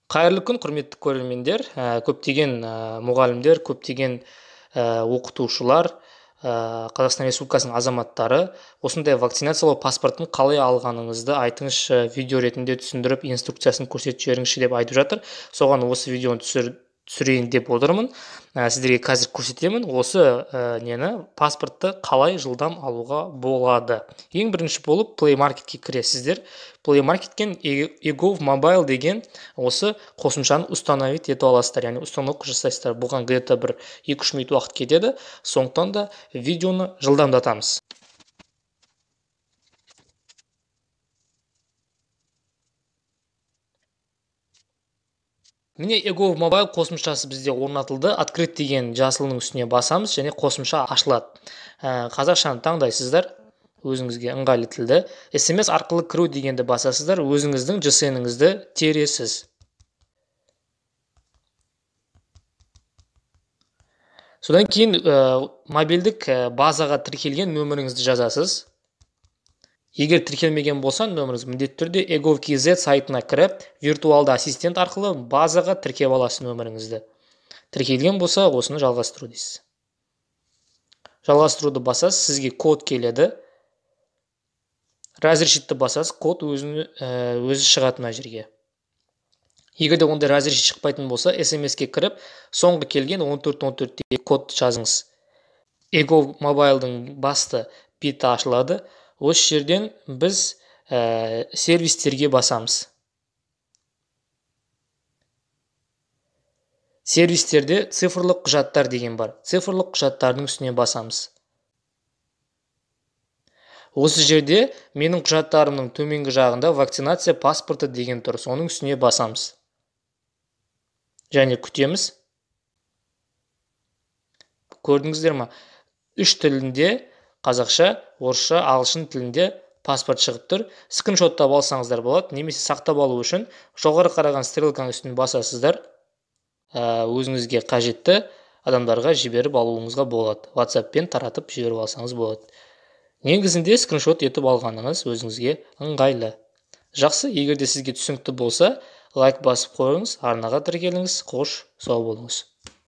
Қайырлы күн, құрметті көрермендер. Көптеген мұғалімдер, көптеген оқытушылар, Қазақстан Республикасының азаматтары осындай вакцинациялау паспортын қалай алғаныңызды айтыңызшы, видео ретінде түсіндіріп, инструкциясын көрсетіп жіберіңізші деп айтып жатыр. Соған осы видеоны түсірейін деп отырмын. Сіздерге қазір көрсетемін. Осы паспортты қалай жылдам алуға болады. Ең бірінші болып Play Marketке кіресіздер. Play Marketкен eGov Mobile деген осы қосымшаны установить етіп аласыздар, яғни установка жасайсыздар. Бұған где-то бір 2-3 минут уақыт кетеді. Сондықтан да видеоны жылдамдатамыз. Міне eGov Mobile қосымшасы бізде орнатылды. Открыть деген жасылының үстіне басамыз және қосымша ашылады. Қазақшаны таңдайсыздар, өзіңізге ыңғайлы тілді. SMS арқылы кіру дегенді басасыздар, өзіңіздің GSM-іңізді тересіз. Содан кейін мобильдік базаға тіркелген нөміріңізді жазасыз. Егер тіркелмеген болса, нөміріңіз міндетті түрде eGov.kz сайтына кіріп, виртуалды ассистент арқылы базаға тіркеп аласыз нөміріңізді. Тіркелген болса, осыны жалғастыру дейсіз. Жалғастыруды басасыз, сізге код келеді. Разрешитті басасыз, код өзі шығады мына жерге. Егер де ондай разрешит шықпайтын болса, SMS-ке кіріп, соңғы келген 1414 код жазыңыз. eGov Mobile-дың басты беті ашылады. Осы жерден біз сервистерге басамыз. Сервистерде цифрлық құжаттар деген бар. Цифрлық құжаттардың үстіне басамыз. Осы жерде менің құжаттарымның төменгі жағында вакцинация паспорты деген тұр. Соның үстіне басамыз. Және күтеміз. Көрдіңіздер ма? 3 тілінде, қазақша, орысша, ағылшын тілінде паспорт шығып тұр. Скриншоттап алсаңыздар болады, немесе сақтап алу үшін жоғары қараған стрелканың үстіне басасыздар. Өзіңізге қажетті адамдарға жіберіп алуыңызға болады. WhatsApp-пен таратып жіберіп алсаңыз болады. Негізінде скриншот етіп алғаныңыз өзіңізге ыңғайлы. Жақсы, егер де сізге түсінікті болса, лайк басып қойыңыз, арнаға тіркеліңіз. Қош, сау болыңыз.